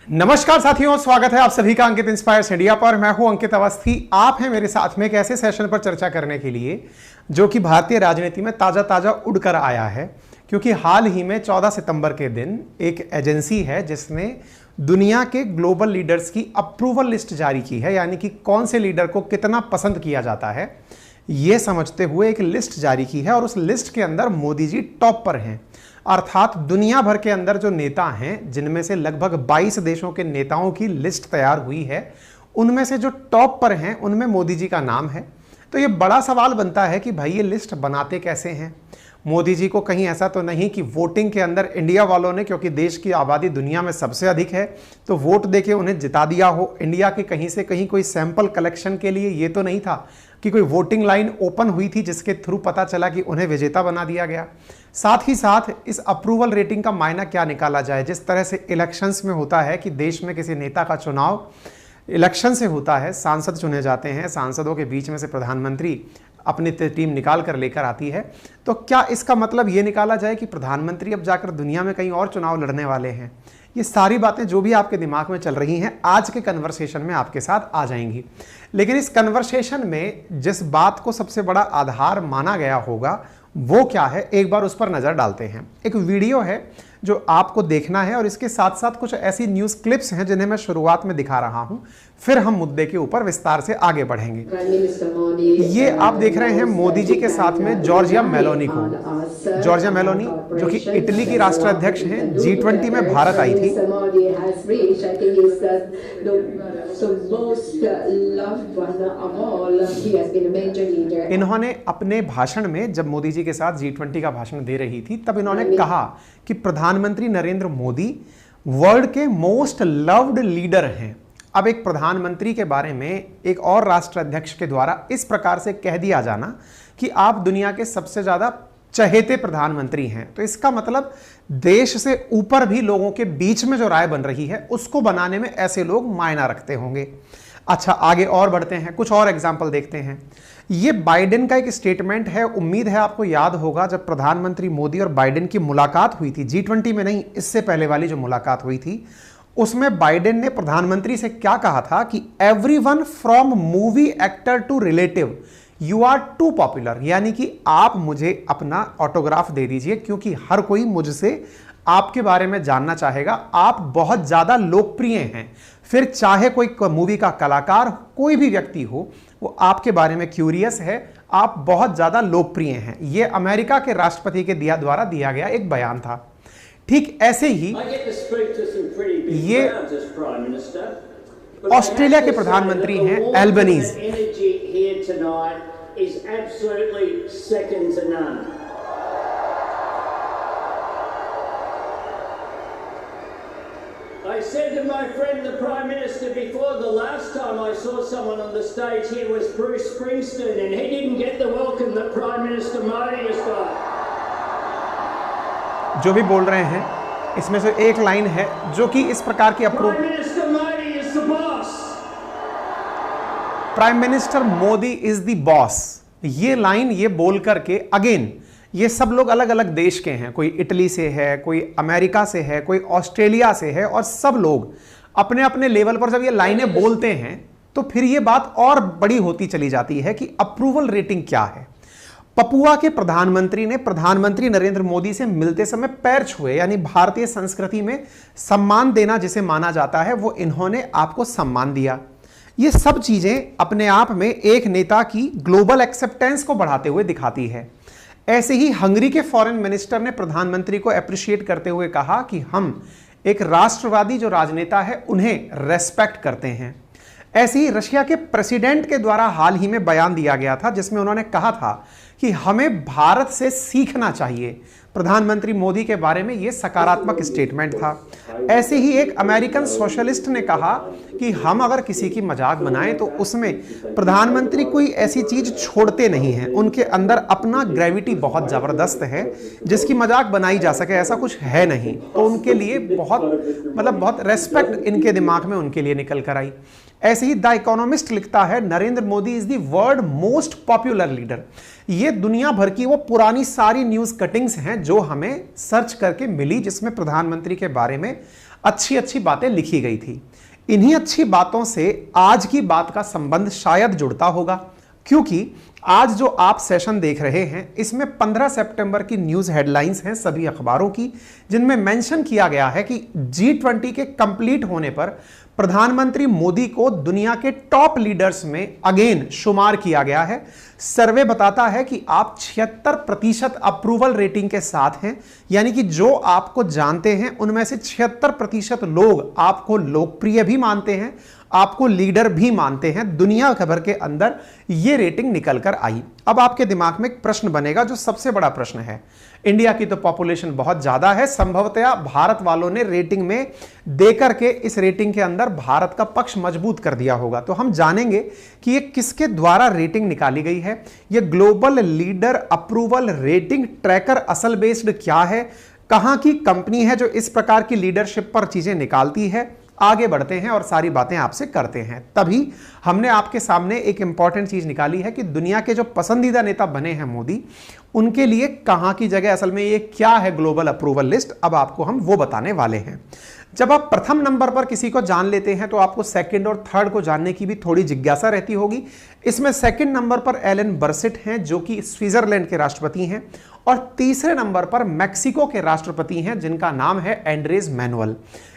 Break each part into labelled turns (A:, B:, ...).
A: नमस्कार साथियों, स्वागत है आप सभी का अंकित इंस्पायर्स इंडिया पर। मैं हूं अंकित अवस्थी। आप हैं मेरे साथ में एक ऐसे सेशन पर चर्चा करने के लिए जो कि भारतीय राजनीति में ताजा ताजा उड़कर आया है, क्योंकि हाल ही में 14 सितंबर के दिन एक एजेंसी है जिसने दुनिया के ग्लोबल लीडर्स की अप्रूवल लिस्ट जारी की है, यानी कि कौन से लीडर को कितना पसंद किया जाता है यह समझते हुए एक लिस्ट जारी की है। और उस लिस्ट के अंदर मोदी जी टॉप पर हैं, अर्थात दुनिया भर के अंदर जो नेता हैं, जिनमें से लगभग 22 देशों के नेताओं की लिस्ट तैयार हुई है, उनमें से जो टॉप पर हैं उनमें मोदी जी का नाम है। तो ये बड़ा सवाल बनता है कि भाई ये लिस्ट बनाते कैसे हैं मोदी जी को? कहीं ऐसा तो नहीं कि वोटिंग के अंदर इंडिया वालों ने, क्योंकि देश की आबादी दुनिया में सबसे अधिक है, तो वोट देके उन्हें जिता दिया हो? इंडिया के कहीं से कहीं कोई सैंपल कलेक्शन के लिए ये तो नहीं था कि कोई वोटिंग लाइन ओपन हुई थी जिसके थ्रू पता चला कि उन्हें विजेता बना दिया गया? साथ ही साथ इस अप्रूवल रेटिंग का मायना क्या निकाला जाए? जिस तरह से इलेक्शंस में होता है कि देश में किसी नेता का चुनाव इलेक्शन से होता है, सांसद चुने जाते हैं, सांसदों के बीच में से प्रधानमंत्री अपनी टीम निकाल कर लेकर आती है, तो क्या इसका मतलब ये निकाला जाए कि प्रधानमंत्री अब जाकर दुनिया में कहीं और चुनाव लड़ने वाले हैं? ये सारी बातें जो भी आपके दिमाग में चल रही हैं आज के कन्वर्सेशन में आपके साथ आ जाएंगी। लेकिन इस कन्वर्सेशन में जिस बात को सबसे बड़ा आधार माना गया होगा वो क्या है, एक बार उस पर नजर डालते हैं। एक वीडियो है जो आपको देखना है और इसके साथ साथ कुछ ऐसी न्यूज क्लिप्स हैं जिन्हें मैं शुरुआत में दिखा रहा हूं, फिर हम मुद्दे के ऊपर विस्तार से आगे बढ़ेंगे। ये आप देख रहे हैं मोदी जी के साथ में जॉर्जिया मेलोनी को। जॉर्जिया मेलोनी जो कि इटली की राष्ट्राध्यक्ष हैं, G20 में भारत आई थी। इन्होंने अपने भाषण में, जब मोदी जी के साथ G20 का भाषण दे रही थी, तब इन्होंने कहा कि प्रधानमंत्री नरेंद्र मोदी वर्ल्ड के मोस्ट लव्ड लीडर हैं। अब एक प्रधानमंत्री के बारे में एक और राष्ट्राध्यक्ष के द्वारा इस प्रकार से कह दिया जाना कि आप दुनिया के सबसे ज्यादा चहेते प्रधानमंत्री हैं, तो इसका मतलब देश से ऊपर भी लोगों के बीच में जो राय बन रही है उसको बनाने में ऐसे लोग मायना रखते होंगे। अच्छा, आगे और बढ़ते हैं, कुछ और एग्जाम्पल देखते हैं। ये बाइडेन का एक स्टेटमेंट है। उम्मीद है आपको याद होगा जब प्रधानमंत्री मोदी और बाइडेन की मुलाकात हुई थी, G20 में नहीं, इससे पहले वाली जो मुलाकात हुई थी, उसमें बाइडेन ने प्रधानमंत्री से क्या कहा था कि everyone from movie actor to relative you are too popular, यानी कि आप मुझे अपना ऑटोग्राफ दे दीजिए क्योंकि हर कोई मुझसे आपके बारे में जानना चाहेगा, आप बहुत ज्यादा लोकप्रिय हैं। फिर चाहे कोई मूवी का कलाकार, कोई भी व्यक्ति हो, वो आपके बारे में क्यूरियस है, आप बहुत ज्यादा लोकप्रिय हैं। यह अमेरिका के राष्ट्रपति के द्वारा दिया गया एक बयान था। ठीक ऐसे ही ये ऑस्ट्रेलिया के प्रधानमंत्री हैं Albanese.
B: I said to my friend the Prime Minister before, the last time I saw someone on the stage here was Bruce Springsteen and he didn't get the welcome that Prime Minister Modi has got.
A: जो भी बोल रहे हैं इसमें से एक line है जो कि इस प्रकार की
B: Prime Minister Modi is the boss.
A: Prime minister Modi is the boss, ये लाइन ये बोल करके अगेन ये सब लोग अलग अलग देश के हैं, कोई इटली से है, कोई अमेरिका से है, कोई ऑस्ट्रेलिया से है, और सब लोग अपने अपने लेवल पर जब ये लाइनें बोलते हैं तो फिर ये बात और बड़ी होती चली जाती है कि अप्रूवल रेटिंग क्या है। पपुआ के प्रधानमंत्री ने प्रधानमंत्री नरेंद्र मोदी से मिलते समय पैर छुए, यानी भारतीय संस्कृति में सम्मान देना जिसे माना जाता है, वो इन्होंने आपको सम्मान दिया। ये सब चीजें अपने आप में एक नेता की ग्लोबल एक्सेप्टेंस को बढ़ाते हुए दिखाती है। ऐसे ही हंगरी के फॉरेन मिनिस्टर ने प्रधानमंत्री को अप्रिशिएट करते हुए कहा कि हम एक राष्ट्रवादी जो राजनेता है उन्हें रेस्पेक्ट करते हैं। ऐसे ही रशिया के प्रेसिडेंट के द्वारा हाल ही में बयान दिया गया था जिसमें उन्होंने कहा था कि हमें भारत से सीखना चाहिए। प्रधानमंत्री मोदी के बारे में यह सकारात्मक स्टेटमेंट था। ऐसे ही एक अमेरिकन सोशलिस्ट ने कहा कि हम अगर किसी की मजाक बनाएं तो उसमें प्रधानमंत्री कोई ऐसी चीज छोड़ते नहीं हैं, उनके अंदर अपना ग्रेविटी बहुत जबरदस्त है जिसकी मजाक बनाई जा सके, ऐसा कुछ है नहीं। तो उनके लिए बहुत रेस्पेक्ट इनके दिमाग में उनके लिए निकल कर आई। ऐसे ही द इकोनॉमिस्ट लिखता है Narendra Modi is the world most popular leader. ये दुनिया भर की वो पुरानी सारी न्यूज कटिंग्स हैं जो हमें सर्च करके मिली जिसमें प्रधानमंत्री के बारे में अच्छी अच्छी बातें लिखी गई थी। इन्हीं अच्छी बातों से आज की बात का संबंध शायद जुड़ता होगा, क्योंकि आज जो आप सेशन देख रहे हैं इसमें 15 सितंबर की न्यूज हेडलाइंस हैं सभी अखबारों की, जिनमें मेंशन किया गया है कि G20 के कंप्लीट होने पर प्रधानमंत्री मोदी को दुनिया के टॉप लीडर्स में अगेन शुमार किया गया है। सर्वे बताता है कि आप 76% अप्रूवल रेटिंग के साथ हैं, यानी कि जो आपको जानते हैं उनमें से 76% लोग आपको लोकप्रिय भी मानते हैं, आपको लीडर भी मानते हैं। दुनिया भर के अंदर यह रेटिंग निकल कर आई। अब आपके दिमाग में एक प्रश्न बनेगा, जो सबसे बड़ा प्रश्न है। इंडिया की तो पॉपुलेशन बहुत ज्यादा है, संभवतः भारत वालों ने रेटिंग में देकर के इस रेटिंग के अंदर भारत का पक्ष मजबूत कर दिया होगा। तो हम जानेंगे कि ये किसके द्वारा रेटिंग निकाली गई है। ये global leader approval rating tracker असल बेस्ड क्या है, कहां की कंपनी है जो इस प्रकार की लीडरशिप पर चीजें निकालती है। आगे बढ़ते हैं और सारी बातें आपसे करते हैं। तभी हमने आपके सामने एक इंपॉर्टेंट चीज निकाली है कि दुनिया के जो पसंदीदा नेता बने हैं मोदी, उनके लिए कहां की जगह, असल में ये क्या है ग्लोबल अप्रूवल लिस्ट, अब आपको हम वो बताने वाले हैं। जब आप प्रथम नंबर पर किसी को जान लेते हैं तो आपको सेकंड और थर्ड को जानने की भी थोड़ी जिज्ञासा रहती होगी। इसमें सेकंड नंबर पर एलन बर्सिट हैं जो कि स्विट्जरलैंड के राष्ट्रपति हैं, और तीसरे नंबर पर मैक्सिको के राष्ट्रपति हैं जिनका नाम है एंड्रेस मैनुअल।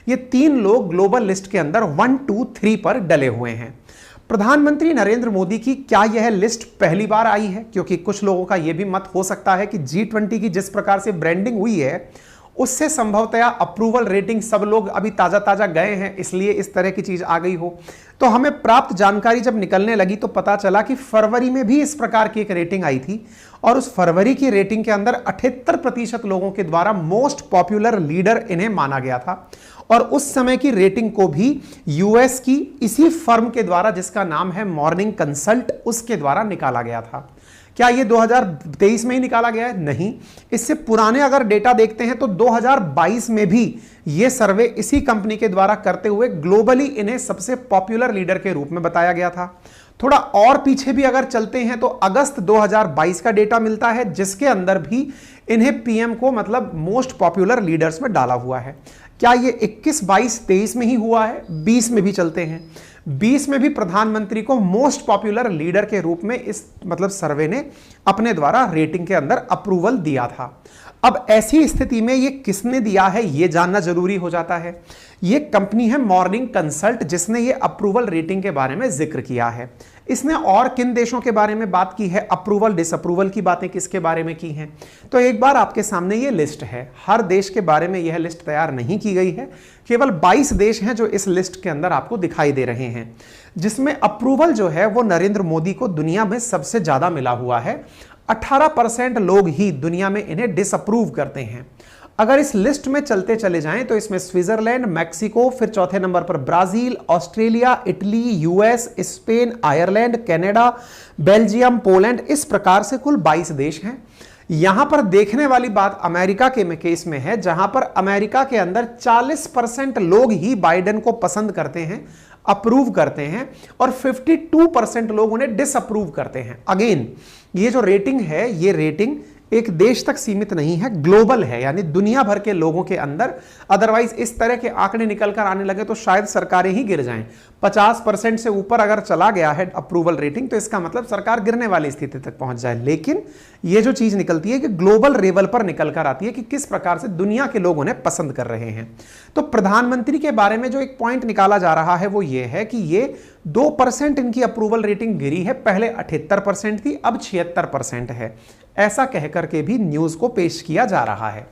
A: ये तीन लोग ग्लोबल लिस्ट के अंदर 1, 2, 3 पर डले हुए हैं। प्रधानमंत्री नरेंद्र मोदी की क्या यह लिस्ट पहली बार आई है? क्योंकि कुछ लोगों का यह भी मत हो सकता है कि G20 की जिस प्रकार से ब्रांडिंग हुई है उससे संभवतया अप्रूवल रेटिंग सब लोग अभी ताजा ताजा गए हैं, इसलिए इस तरह की चीज आ गई हो। तो हमें प्राप्त जानकारी जब निकलने लगी तो पता चला कि फरवरी में भी इस प्रकार की एक रेटिंग आई थी, और उस फरवरी की रेटिंग के अंदर 78% लोगों के द्वारा मोस्ट पॉपुलर लीडर इन्हें माना गया था। और उस समय की रेटिंग को भी यूएस की इसी फर्म के द्वारा, जिसका नाम है मॉर्निंग कंसल्ट, उसके द्वारा निकाला गया था। क्या ये 2023 में ही निकाला गया है? नहीं, इससे पुराने अगर डेटा देखते हैं तो 2022 में भी ये सर्वे इसी कंपनी के द्वारा करते हुए ग्लोबली इन्हें सबसे पॉपुलर लीडर के रूप में बताया गया था। थोड़ा और पीछे भी अगर चलते हैं तो अगस्त 2022 का डेटा मिलता है, जिसके अंदर भी इन्हें पीएम को मतलब मोस्ट पॉपुलर लीडर्स में डाला हुआ है। क्या ये 21, 22, 23 में ही हुआ है? 20 में भी चलते हैं, 20 में भी प्रधानमंत्री को मोस्ट पॉपुलर लीडर के रूप में इस मतलब सर्वे ने अपने द्वारा रेटिंग के अंदर अप्रूवल दिया था। अब ऐसी स्थिति में ये किसने दिया है ये जानना जरूरी हो जाता है। ये कंपनी है मॉर्निंग कंसल्ट, जिसने ये अप्रूवल रेटिंग के बारे में जिक्र किया है। इसने और किन देशों के बारे में बात की है, अप्रूवल डिसअप्रूवल की बातें किसके बारे में की हैं, तो एक बार आपके सामने ये लिस्ट है। हर देश के बारे में यह लिस्ट तैयार नहीं की गई है, केवल 22 देश हैं जो इस लिस्ट के अंदर आपको दिखाई दे रहे हैं, जिसमें अप्रूवल जो है वो नरेंद्र मोदी को दुनिया में सबसे ज्यादा मिला हुआ है। 18% लोग ही दुनिया में इन्हें डिसअप्रूव करते हैं। अगर इस लिस्ट में चलते चले जाएं तो इसमें स्विट्जरलैंड, मैक्सिको, फिर चौथे नंबर पर Brazil, Australia, Italy, US, Spain, Ireland, Canada, Belgium, Poland, इस प्रकार से कुल 22 देश हैं। यहां पर देखने वाली बात अमेरिका के केस में है, जहां पर अमेरिका के अंदर 40% लोग ही बाइडेन को पसंद करते हैं, अप्रूव करते हैं, और 52% लोग उन्हें डिसअप्रूव करते हैं। अगेन ये जो रेटिंग है, ये रेटिंग एक देश तक सीमित नहीं है, ग्लोबल है, यानी दुनिया भर के लोगों के अंदर। अदरवाइज इस तरह के आंकड़े निकल कर आने लगे तो शायद सरकारें ही गिर जाएं। 50% से ऊपर अगर चला गया है अप्रूवल रेटिंग तो इसका मतलब सरकार गिरने वाली स्थिति तक पहुंच जाए। लेकिन ये जो चीज निकलती है कि ग्लोबल लेवल पर निकल कर आती है कि किस प्रकार से दुनिया के लोग उन्हें पसंद कर रहे हैं। तो प्रधानमंत्री के बारे में जो एक पॉइंट निकाला जा रहा है वो ये है कि ये 2% इनकी अप्रूवल रेटिंग गिरी है, पहले 78% थी, अब 76% है, ऐसा कहकर के भी न्यूज को पेश किया जा रहा है।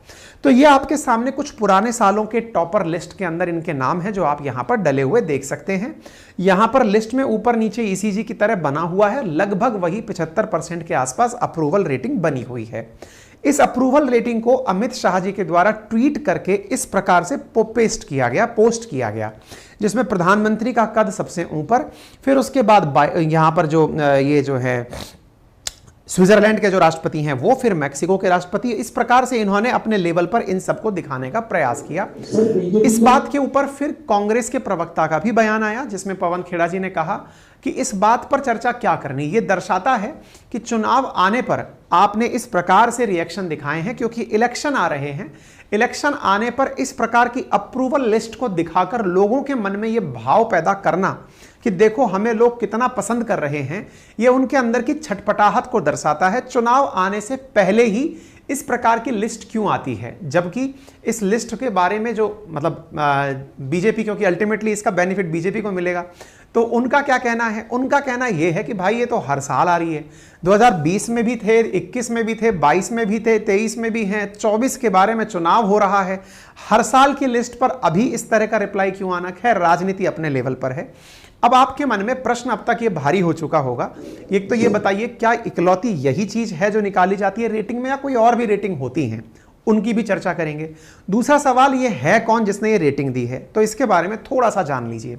A: तो ये आपके सामने कुछ पुराने सालों के टॉपर लिस्ट के अंदर इनके नाम हैं जो आप यहां पर डले हुए देख सकते हैं। यहां पर लिस्ट में ऊपर नीचे ईसीजी की तरह बना हुआ है, लगभग वही 75% के आसपास अप्रूवल रेटिंग बनी हुई है। इस अप्रूवल रेटिंग को अमित शाह जी के द्वारा ट्वीट करके इस प्रकार से पोस्ट किया गया, जिसमें प्रधानमंत्री का कद सबसे ऊपर, फिर उसके बाद यहां पर जो ये जो है स्विट्जरलैंड के जो राष्ट्रपति हैं वो, फिर मैक्सिको के राष्ट्रपति। इस प्रकार से इन्होंने अपने लेवल पर इन सबको दिखाने का प्रयास किया। इस बात के ऊपर फिर कांग्रेस के प्रवक्ता का भी बयान आया, जिसमें पवन खेड़ा जी ने कहा कि इस बात पर चर्चा क्या करनी। ये दर्शाता है कि चुनाव आने पर आपने इस प्रकार से रिएक्शन दिखाए हैं, क्योंकि इलेक्शन आ रहे हैं। इलेक्शन आने पर इस प्रकार की अप्रूवल लिस्ट को दिखाकर लोगों के मन में यह भाव पैदा करना कि देखो हमें लोग कितना पसंद कर रहे हैं, यह उनके अंदर की छटपटाहट को दर्शाता है। चुनाव आने से पहले ही इस प्रकार की लिस्ट क्यों आती है, जबकि इस लिस्ट के बारे में जो मतलब बीजेपी, क्योंकि अल्टीमेटली इसका बेनिफिट बीजेपी को मिलेगा, तो उनका क्या कहना है? उनका कहना यह है कि भाई ये तो हर साल आ रही है, 2020 में भी थे, 21 में भी थे, 22 में भी थे, 23 में भी हैं, 24 के बारे में चुनाव हो रहा है, हर साल की लिस्ट पर अभी इस तरह का रिप्लाई क्यों आना? खैर, राजनीति अपने लेवल पर है। अब आपके मन में प्रश्न अब तक ये भारी हो चुका होगा। एक तो ये बताइए, क्या इकलौती यही चीज है जो निकाली जाती है रेटिंग में, या कोई और भी रेटिंग होती हैं? उनकी भी चर्चा करेंगे। दूसरा सवाल ये है कौन जिसने ये रेटिंग दी है, तो इसके बारे में थोड़ा सा जान लीजिए।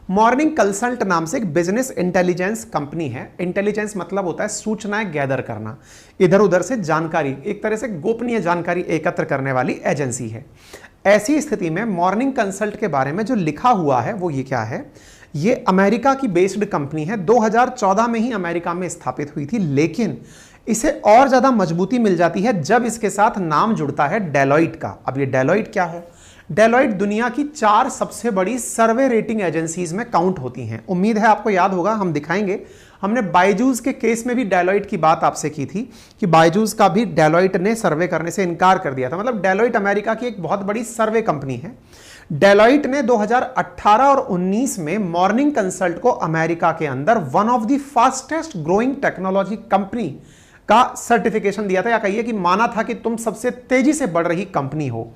A: मॉर्निंग कंसल्ट नाम से एक बिजनेस इंटेलिजेंस कंपनी है। इंटेलिजेंस मतलब होता है सूचनाएं गैदर करना, इधर उधर से जानकारी, एक तरह से गोपनीय जानकारी एकत्र करने वाली एजेंसी है। ऐसी स्थिति में मॉर्निंग कंसल्ट के बारे में जो लिखा हुआ है वो ये क्या है? ये अमेरिका की बेस्ड कंपनी है, 2014 में ही अमेरिका में स्थापित हुई थी, लेकिन इसे और ज्यादा मजबूती मिल जाती है जब इसके साथ नाम जुड़ता है डेलॉइट का। अब ये डेलॉइट क्या है? डेलॉइट दुनिया की 4 सबसे बड़ी सर्वे रेटिंग एजेंसीज में काउंट होती हैं। उम्मीद है आपको याद होगा, हम दिखाएंगे। हमने बायजूस के केस में भी डेलॉइट की बात आपसे की थी कि बायजूस का भी डेलॉइट ने सर्वे करने से इनकार कर दिया था। मतलब डेलॉइट अमेरिका की एक बहुत बड़ी सर्वे कंपनी है। डेलॉइट ने 2018 और 19 में मॉर्निंग कंसल्ट को अमेरिका के अंदर one of the fastest growing technology company का सर्टिफिकेशन दिया था, या कहिए कि माना था कि तुम सबसे तेजी से बढ़ रही कंपनी हो।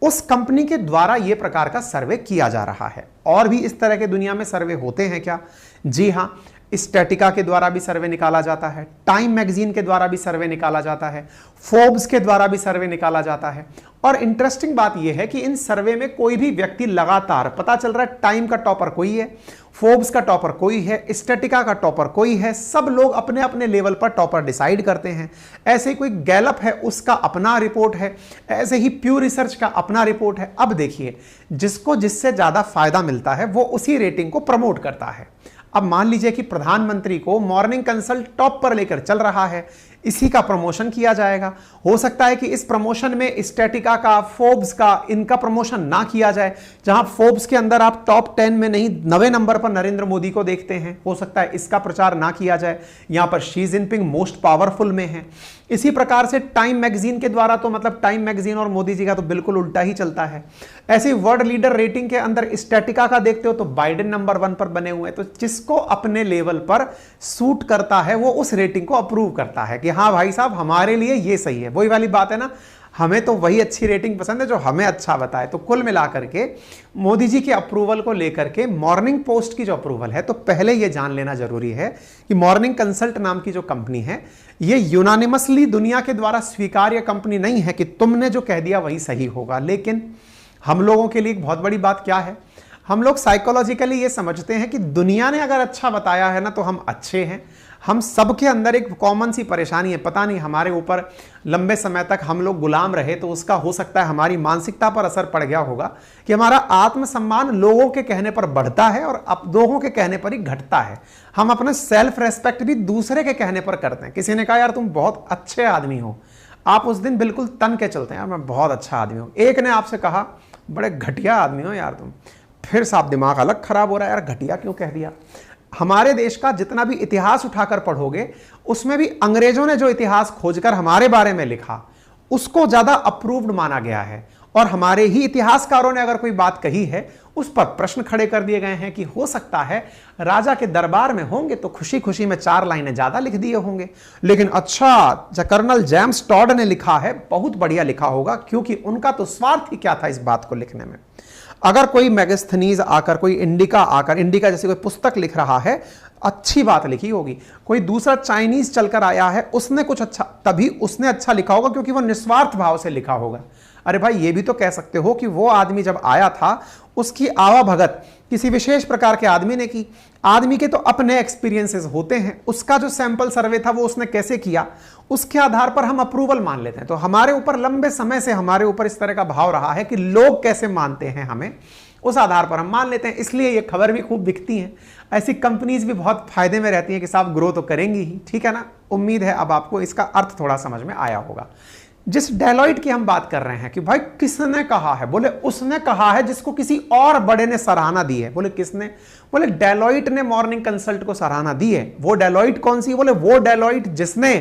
A: उस कंपनी के द्वारा यह प्रकार का सर्वे किया जा रहा है। और भी इस तरह के दुनिया में सर्वे होते हैं क्या? जी हां, स्टैटिका के द्वारा भी सर्वे निकाला जाता है, टाइम मैगजीन के द्वारा भी सर्वे निकाला जाता है, फोर्ब्स के द्वारा भी सर्वे निकाला जाता है। और इंटरेस्टिंग बात यह है कि इन सर्वे में कोई भी व्यक्ति लगातार, पता चल रहा है टाइम का टॉपर कोई है, फोर्ब्स का टॉपर कोई है, स्टैटिका का टॉपर कोई है, सब लोग अपने अपने लेवल पर टॉपर डिसाइड करते हैं। ऐसे ही कोई गैलप है, उसका अपना रिपोर्ट है, ऐसे ही प्यू रिसर्च का अपना रिपोर्ट है। अब देखिए, जिसको जिससे ज्यादा फायदा मिलता है वो उसी रेटिंग को प्रमोट करता है। अब मान लीजिए कि प्रधानमंत्री को मॉर्निंग कंसल्ट टॉप पर लेकर चल रहा है, इसी का प्रमोशन किया जाएगा। हो सकता है कि इस प्रमोशन में स्टैटिका का, फोर्ब्स का, इनका प्रमोशन ना किया जाए। जहां फोर्ब्स के अंदर आप टॉप 10 में नहीं, 90 नंबर पर नरेंद्र मोदी को देखते हैं, हो सकता है इसका प्रचार ना किया जाए। यहां पर शी जिनपिंग मोस्ट पावरफुल में है। इसी प्रकार से टाइम मैगजीन के द्वारा तो मतलब टाइम मैगजीन और मोदी जी का तो बिल्कुल उल्टा ही चलता है। ऐसे वर्ल्ड लीडर रेटिंग के अंदर स्टैटिका का देखते हो तो बाइडेन नंबर 1 पर बने हुए हैं। तो जिसको अपने लेवल पर सूट करता है वो उस रेटिंग को अप्रूव करता है कि हाँ भाई साहब, हमारे लिए ये सही है। वही वाली बात है ना, हमें तो वही अच्छी रेटिंग पसंद है जो हमें अच्छा बताए। तो कुल मिलाकर के मोदी जी के अप्रूवल को लेकर के मॉर्निंग पोस्ट की जो अप्रूवल है, तो पहले यह जान लेना जरूरी है कि मॉर्निंग कंसल्ट नाम की जो कंपनी है, ये यूनानिमसली दुनिया के द्वारा स्वीकार्य कंपनी नहीं है कि तुमने जो कह दिया वही सही होगा। लेकिन हम लोगों के लिए एक बहुत बड़ी बात क्या है, हम लोग साइकोलॉजिकली ये समझते हैं कि दुनिया ने अगर अच्छा बताया है ना तो हम अच्छे हैं। हम सबके अंदर एक कॉमन सी परेशानी है, पता नहीं हमारे ऊपर लंबे समय तक हम लोग गुलाम रहे तो उसका हो सकता है हमारी मानसिकता पर असर पड़ गया होगा कि हमारा आत्मसम्मान लोगों के कहने पर बढ़ता है और अब लोगों के कहने पर ही घटता है। हम अपने सेल्फ रेस्पेक्ट भी दूसरे के कहने पर करते हैं। किसी ने कहा यार तुम बहुत अच्छे आदमी हो, आप उस दिन बिल्कुल तन के चलते हैं, यार मैं बहुत अच्छा आदमी हूं। एक ने आपसे कहा बड़े घटिया आदमी हो यार तुम, फिर साफ दिमाग अलग खराब हो रहा है, यार घटिया क्यों कह दिया। हमारे देश का जितना भी इतिहास उठाकर पढ़ोगे उसमें भी अंग्रेजों ने जो इतिहास खोजकर हमारे बारे में लिखा उसको ज्यादा अप्रूव्ड माना गया है। और हमारे ही इतिहासकारों ने अगर कोई बात कही है उस पर प्रश्न खड़े कर दिए गए हैं कि हो सकता है राजा के दरबार में होंगे तो खुशी खुशी में 4 लाइनें ज्यादा लिख दिए होंगे, लेकिन अच्छा जो कर्नल जेम्स टॉड ने लिखा है बहुत बढ़िया लिखा होगा, क्योंकि उनका तो स्वार्थ ही क्या था इस बात को लिखने में। अगर कोई मैगस्थनीज आकर, कोई इंडिका आकर, इंडिका जैसी कोई पुस्तक लिख रहा है, अच्छी बात लिखी होगी। कोई दूसरा चाइनीज चलकर आया है, उसने कुछ अच्छा, तभी उसने अच्छा लिखा होगा क्योंकि वो निस्वार्थ भाव से लिखा होगा। अरे भाई ये भी तो कह सकते हो कि वो आदमी जब आया था उसकी आवाभगत किसी विशेष प्रकार के आदमी ने की। आदमी के तो अपने एक्सपीरियंसेस होते हैं, उसका जो सैंपल सर्वे था वो उसने कैसे किया, उसके आधार पर हम अप्रूवल मान लेते हैं। तो हमारे ऊपर लंबे समय से हमारे ऊपर इस तरह का भाव रहा है कि लोग कैसे मानते हैं हमें, उस आधार पर हम मान लेते हैं। इसलिए ये खबर भी खूब बिकती है, ऐसी कंपनीज भी बहुत फायदे में रहती हैं कि साहब ग्रो तो करेंगी ही, ठीक है ना। उम्मीद है अब आपको इसका अर्थ थोड़ा समझ में आया होगा। जिस डेलॉइट की हम बात कर रहे हैं कि भाई किसने कहा है, बोले उसने कहा है जिसको किसी और बड़े ने सराहना दी है। बोले किसने, बोले डेलॉइट ने मॉर्निंग कंसल्ट को सराहना दी है। वो डेलॉइट कौन सी, बोले वो डेलॉइट जिसने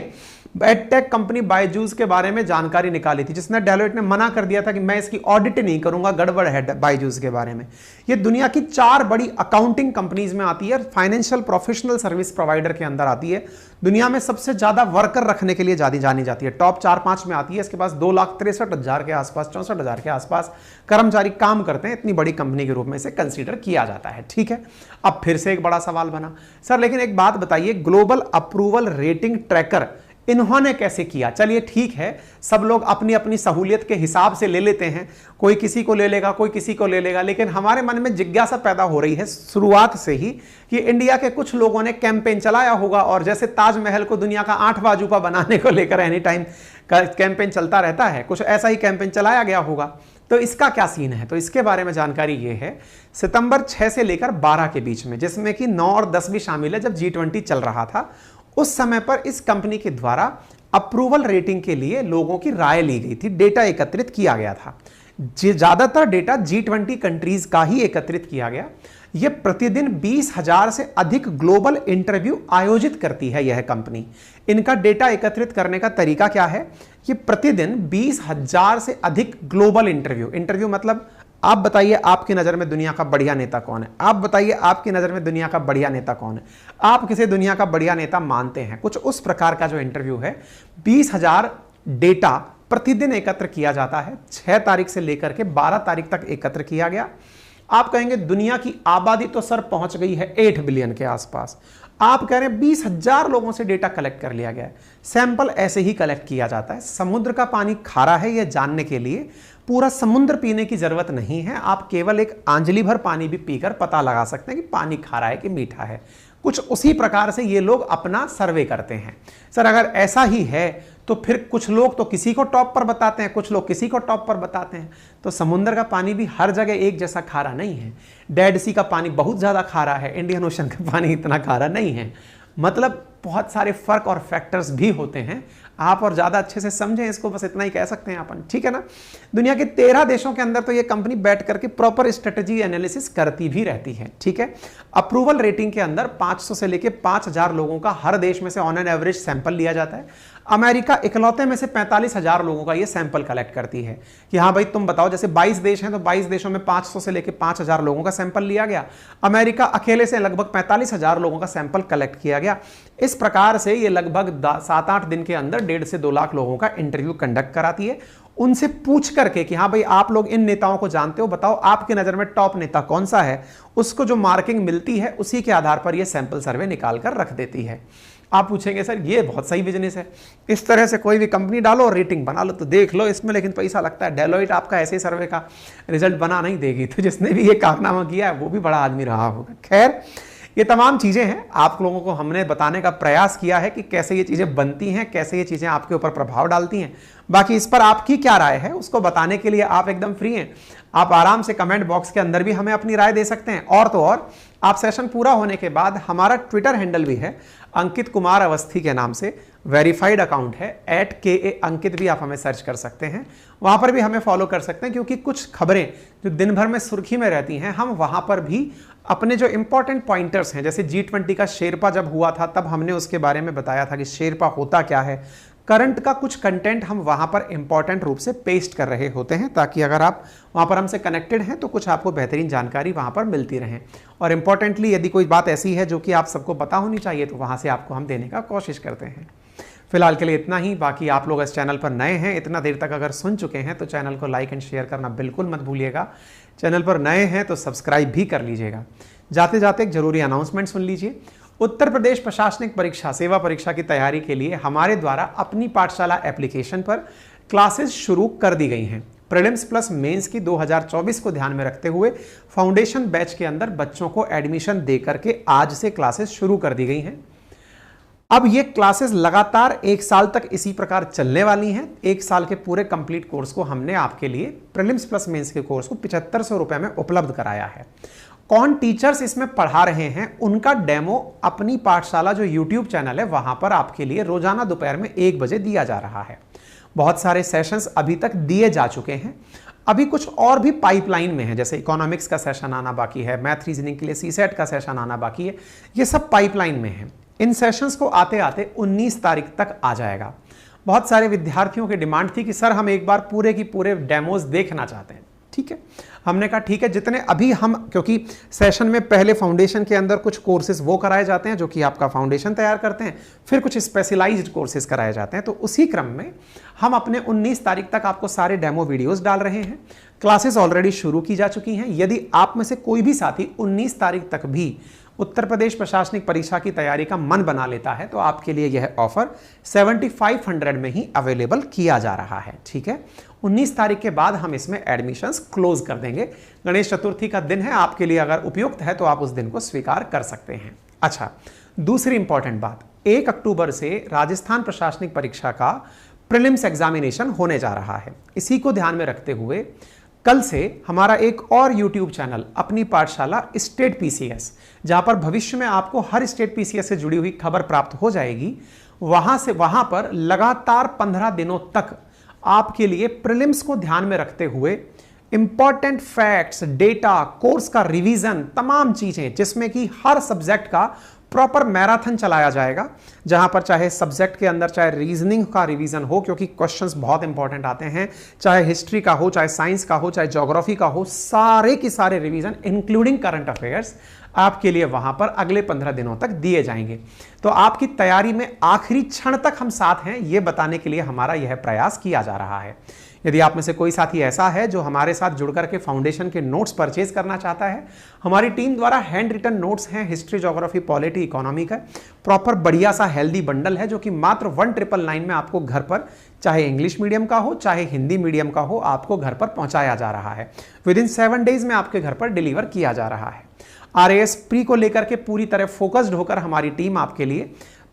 A: एडटेक कंपनी बायजूस के बारे में जानकारी निकाली थी, जिसने डेलॉइट ने मना कर दिया था कि मैं इसकी ऑडिट नहीं करूंगा, गड़बड़ है बायजूस के बारे में। ये दुनिया की 4 बड़ी अकाउंटिंग कंपनीज में आती है, फाइनेंशियल प्रोफेशनल सर्विस प्रोवाइडर के अंदर आती है। दुनिया में सबसे ज्यादा वर्कर रखने के लिए जानी जाती है, टॉप 4-5 में आती है। इसके पास 2,63,000 के आसपास, 64,000 के आसपास कर्मचारी काम करते हैं। इतनी बड़ी कंपनी के रूप में इसे कंसीडर किया जाता है, ठीक है। अब फिर से एक बड़ा सवाल बना, सर लेकिन एक बात बताइए, ग्लोबल अप्रूवल रेटिंग ट्रैकर इन्होंने कैसे किया? चलिए ठीक है, सब लोग अपनी अपनी सहूलियत के हिसाब से ले लेते हैं, कोई किसी को ले लेगा, कोई किसी को ले लेगा, लेकिन हमारे मन में जिज्ञासा पैदा हो रही है शुरुआत से ही कि इंडिया के कुछ लोगों ने कैंपेन चलाया होगा, और जैसे ताजमहल को दुनिया का 8वां अजूबा बनाने को लेकर एनी टाइम कैंपेन चलता रहता है, कुछ ऐसा ही कैंपेन चलाया गया होगा। तो इसका क्या सीन है? तो इसके बारे में जानकारी ये है, सितंबर 6 से लेकर 12 के बीच में, जिसमें कि 9 और 10 भी शामिल है, जब G20 चल रहा था, उस समय पर इस कंपनी के द्वारा अप्रूवल रेटिंग के लिए लोगों की राय ली गई थी, डेटा एकत्रित किया गया था। ज्यादातर डेटा G20 कंट्रीज का ही एकत्रित किया गया। यह प्रतिदिन 20,000 से अधिक ग्लोबल इंटरव्यू आयोजित करती है यह कंपनी। इनका डेटा एकत्रित करने का तरीका क्या है? ये प्रतिदिन 20,000 से अधिक ग्लोबल इंटरव्यू मतलब आप बताइए आपकी नजर में दुनिया का बढ़िया नेता कौन है, आप बताइए आपकी नजर में दुनिया का बढ़िया नेता कौन है, आप किसे दुनिया का बढ़िया नेता मानते हैं, कुछ उस प्रकार का जो इंटरव्यू है। 20,000 डेटा प्रतिदिन एकत्र किया जाता है। 6 तारीख से लेकर के 12 तारीख तक एकत्र किया गया। आप कहेंगे दुनिया की आबादी तो सर पहुंच गई है 8 बिलियन के आसपास, आप कह रहे हैं 20,000 लोगों से डेटा कलेक्ट कर लिया गया है। सैंपल ऐसे ही कलेक्ट किया जाता है। समुद्र का पानी खारा है यह जानने के लिए पूरा समुद्र पीने की जरूरत नहीं है, आप केवल एक आंजलि भर पानी भी पीकर पता लगा सकते हैं कि पानी खारा है कि मीठा है। कुछ उसी प्रकार से ये लोग अपना सर्वे करते हैं। सर अगर ऐसा ही है तो फिर कुछ लोग तो किसी को टॉप पर बताते हैं, कुछ लोग किसी को टॉप पर बताते हैं। तो समुद्र का पानी भी हर जगह एक जैसा खारा नहीं है। डेड सी का पानी बहुत ज्यादा खारा है, इंडियन ओशन का पानी इतना खारा नहीं है। मतलब बहुत सारे फर्क और फैक्टर्स भी होते हैं। आप और ज्यादा अच्छे से समझें इसको, बस इतना ही कह सकते हैं अपन, ठीक है ना। दुनिया के 13 देशों के अंदर तो ये कंपनी बैठ करके प्रॉपर स्ट्रेटेजी एनालिसिस करती भी रहती है, ठीक है। अप्रूवल रेटिंग के अंदर 500 से लेके 5,000 लोगों का हर देश में से ऑन एन एवरेज सैंपल लिया जाता है। अमेरिका इकलौते में से 45,000 लोगों का ये सैंपल कलेक्ट करती है कि हाँ भाई तुम बताओ, जैसे 22 देश हैं तो 22 देशों में 500 से लेके 5,000 लोगों का सैंपल लिया गया। अमेरिका अकेले से लगभग 45,000 लोगों का सैंपल कलेक्ट किया गया। इस प्रकार से ये लगभग 7-8 दिन के अंदर 1.5 से 2 लाख लोगों का इंटरव्यू कंडक्ट कराती है, उनसे पूछ करके कि हाँ भाई आप लोग इन नेताओं को जानते हो, बताओ आपकी नजर में टॉप नेता कौन सा है। उसको जो मार्किंग मिलती है उसी के आधार पर यह सैंपल सर्वे निकाल कर रख देती है। आप पूछेंगे सर ये बहुत सही बिजनेस है, इस तरह से कोई भी कंपनी डालो और रेटिंग बना लो तो देख लो, इसमें लेकिन पैसा लगता है। डेलॉइट आपका ऐसे सर्वे का रिजल्ट बना नहीं देगी, तो जिसने भी ये कारनामा किया है वो भी बड़ा आदमी रहा होगा। खैर ये तमाम चीजें हैं, आप लोगों को हमने बताने का प्रयास किया है कि कैसे ये चीजें बनती हैं, कैसे ये चीजें आपके ऊपर प्रभाव डालती हैं। बाकी इस पर आपकी क्या राय है उसको बताने के लिए आप एकदम फ्री हैं। आप आराम से कमेंट बॉक्स के अंदर भी हमें अपनी राय दे सकते हैं। और तो और आप सेशन पूरा होने के बाद हमारा ट्विटर हैंडल भी है अंकित कुमार अवस्थी के नाम से, वेरीफाइड अकाउंट है @KA अंकित, भी आप हमें सर्च कर सकते हैं, वहां पर भी हमें फॉलो कर सकते हैं। क्योंकि कुछ खबरें जो दिन भर में सुर्खी में रहती हैं, हम वहां पर भी अपने जो इंपॉर्टेंट पॉइंटर्स हैं, जैसे G20 का शेरपा जब हुआ था तब हमने उसके बारे में बताया था कि शेरपा होता क्या है, करंट का कुछ कंटेंट हम वहां पर इंपॉर्टेंट रूप से पेस्ट कर रहे होते हैं, ताकि अगर आप वहां पर हमसे कनेक्टेड हैं तो कुछ आपको बेहतरीन जानकारी वहां पर मिलती रहे। और इंपॉर्टेंटली यदि कोई बात ऐसी है जो कि आप सबको पता होनी चाहिए तो वहां से आपको हम देने का कोशिश करते हैं। फिलहाल के लिए इतना ही। बाकी आप लोग इस चैनल पर नए हैं, इतना देर तक अगर सुन चुके हैं तो चैनल को लाइक एंड शेयर करना बिल्कुल मत भूलिएगा। चैनल पर नए हैं तो सब्सक्राइब भी कर लीजिएगा। जाते जाते एक जरूरी अनाउंसमेंट सुन लीजिए। उत्तर प्रदेश प्रशासनिक परीक्षा सेवा परीक्षा की तैयारी के लिए हमारे द्वारा अपनी पाठशाला एप्लीकेशन पर क्लासेस शुरू कर दी गई हैं। प्रीलिम्स प्लस मेंस की 2024 को ध्यान में रखते हुए फाउंडेशन बैच के अंदर बच्चों को एडमिशन देकर के आज से क्लासेस शुरू कर दी गई हैं। अब ये क्लासेस लगातार 1 साल तक इसी प्रकार चलने वाली हैं। 1 साल के पूरे कंप्लीट कोर्स को हमने आपके लिए प्रीलिम्स प्लस मेंस के कोर्स को 7500 रुपए में उपलब्ध कराया है। कौन टीचर्स इसमें पढ़ा रहे हैं उनका डेमो अपनी पाठशाला जो यूट्यूब चैनल है वहां पर आपके लिए रोजाना दोपहर में 1 बजे दिया जा रहा है। बहुत सारे सेशंस अभी तक दिए जा चुके हैं, अभी कुछ और भी पाइपलाइन में है, जैसे इकोनॉमिक्स का सेशन आना बाकी है, मैथ रीजनिंग के लिए सीसेट का सेशन आना बाकी है, ये सब पाइपलाइन में है। इन सेशंस को आते आते 19 तारीख तक आ जाएगा। बहुत सारे विद्यार्थियों की डिमांड थी कि सर हम एक बार पूरे की पूरे डेमोज देखना चाहते हैं। ठीक है, हमने कहा ठीक है, जितने अभी हम, क्योंकि सेशन में पहले फाउंडेशन के अंदर कुछ कोर्सेज वो कराए जाते हैं जो कि आपका फाउंडेशन तैयार करते हैं, फिर कुछ स्पेशलाइज्ड कोर्सेज कराए जाते हैं, तो उसी क्रम में हम अपने 19 तारीख तक आपको सारे डेमो वीडियोस डाल रहे हैं। क्लासेस ऑलरेडी शुरू की जा चुकी हैं। यदि आप में से कोई भी साथी 19 तारीख तक भी उत्तर प्रदेश प्रशासनिक परीक्षा की तैयारी का मन बना लेता है तो आपके लिए यह ऑफर 7500 में ही अवेलेबल किया जा रहा है। ठीक है, 19 तारीख के बाद हम इसमें एडमिशंस क्लोज कर देंगे। गणेश चतुर्थी का दिन है, आपके लिए अगर उपयुक्त है तो आप उस दिन को स्वीकार कर सकते हैं। अच्छा, दूसरी इंपॉर्टेंट बात, 1 अक्टूबर से राजस्थान प्रशासनिक परीक्षा का प्रीलिम्स एग्जामिनेशन होने जा रहा है। इसी को ध्यान में रखते हुए कल से हमारा एक और YouTube चैनल अपनी पाठशाला स्टेट पीसीएस, जहां पर भविष्य में आपको हर स्टेट पीसीएस से जुड़ी हुई खबर प्राप्त हो जाएगी, वहां पर लगातार 15 दिनों तक आपके लिए प्रीलिम्स को ध्यान में रखते हुए इंपॉर्टेंट फैक्ट्स, डेटा, कोर्स का रिवीजन, तमाम चीजें, जिसमें कि हर सब्जेक्ट का प्रॉपर मैराथन चलाया जाएगा, जहां पर चाहे सब्जेक्ट के अंदर चाहे रीजनिंग का रिवीजन हो, क्योंकि क्वेश्चंस बहुत इंपॉर्टेंट आते हैं, चाहे हिस्ट्री का हो, चाहे साइंस का हो, चाहे ज्योग्राफी का हो, सारे के सारे रिवीजन इंक्लूडिंग करंट अफेयर्स आपके लिए वहां पर अगले 15 दिनों तक दिए जाएंगे। तो आपकी तैयारी में आखिरी क्षण तक हम साथ हैं, यह बताने के लिए हमारा यह प्रयास किया जा रहा है। यदि आप में से कोई साथी ऐसा है जो हमारे साथ जुड़कर के फाउंडेशन के नोट्स परचेज करना चाहता है, हमारी टीम द्वारा हैंड रिटन नोट्स हैं, हिस्ट्री, ज्योग्राफी, पॉलिटी, इकोनॉमी का प्रॉपर बढ़िया सा हेल्दी बंडल है जो कि मात्र 1999 में आपको घर पर, चाहे इंग्लिश मीडियम का हो चाहे हिंदी मीडियम का हो, आपको घर पर पहुंचाया जा रहा है। विदिन 7 डेज में आपके घर पर डिलीवर किया जा रहा है। RAS प्री को लेकर के पूरी तरह फोकस्ड होकर हमारी टीम आपके लिए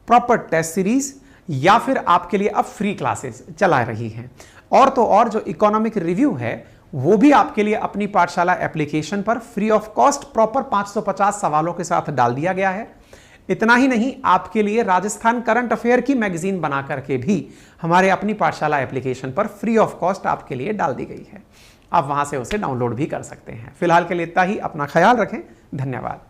A: प्रॉपर टेस्ट सीरीज या फिर आपके लिए अब फ्री क्लासेस चला रही है। और तो और जो इकोनॉमिक रिव्यू है वो भी आपके लिए अपनी पाठशाला एप्लीकेशन पर फ्री ऑफ कॉस्ट प्रॉपर 550 सवालों के साथ डाल दिया गया है। इतना ही नहीं, आपके लिए राजस्थान करंट अफेयर की मैगजीन बना करके भी हमारे अपनी पाठशाला एप्लीकेशन पर फ्री ऑफ कॉस्ट आपके लिए डाल दी गई है। आप वहां से उसे डाउनलोड भी कर सकते हैं। फिलहाल के लिए इतना ही, अपना ख्याल रखें, धन्यवाद।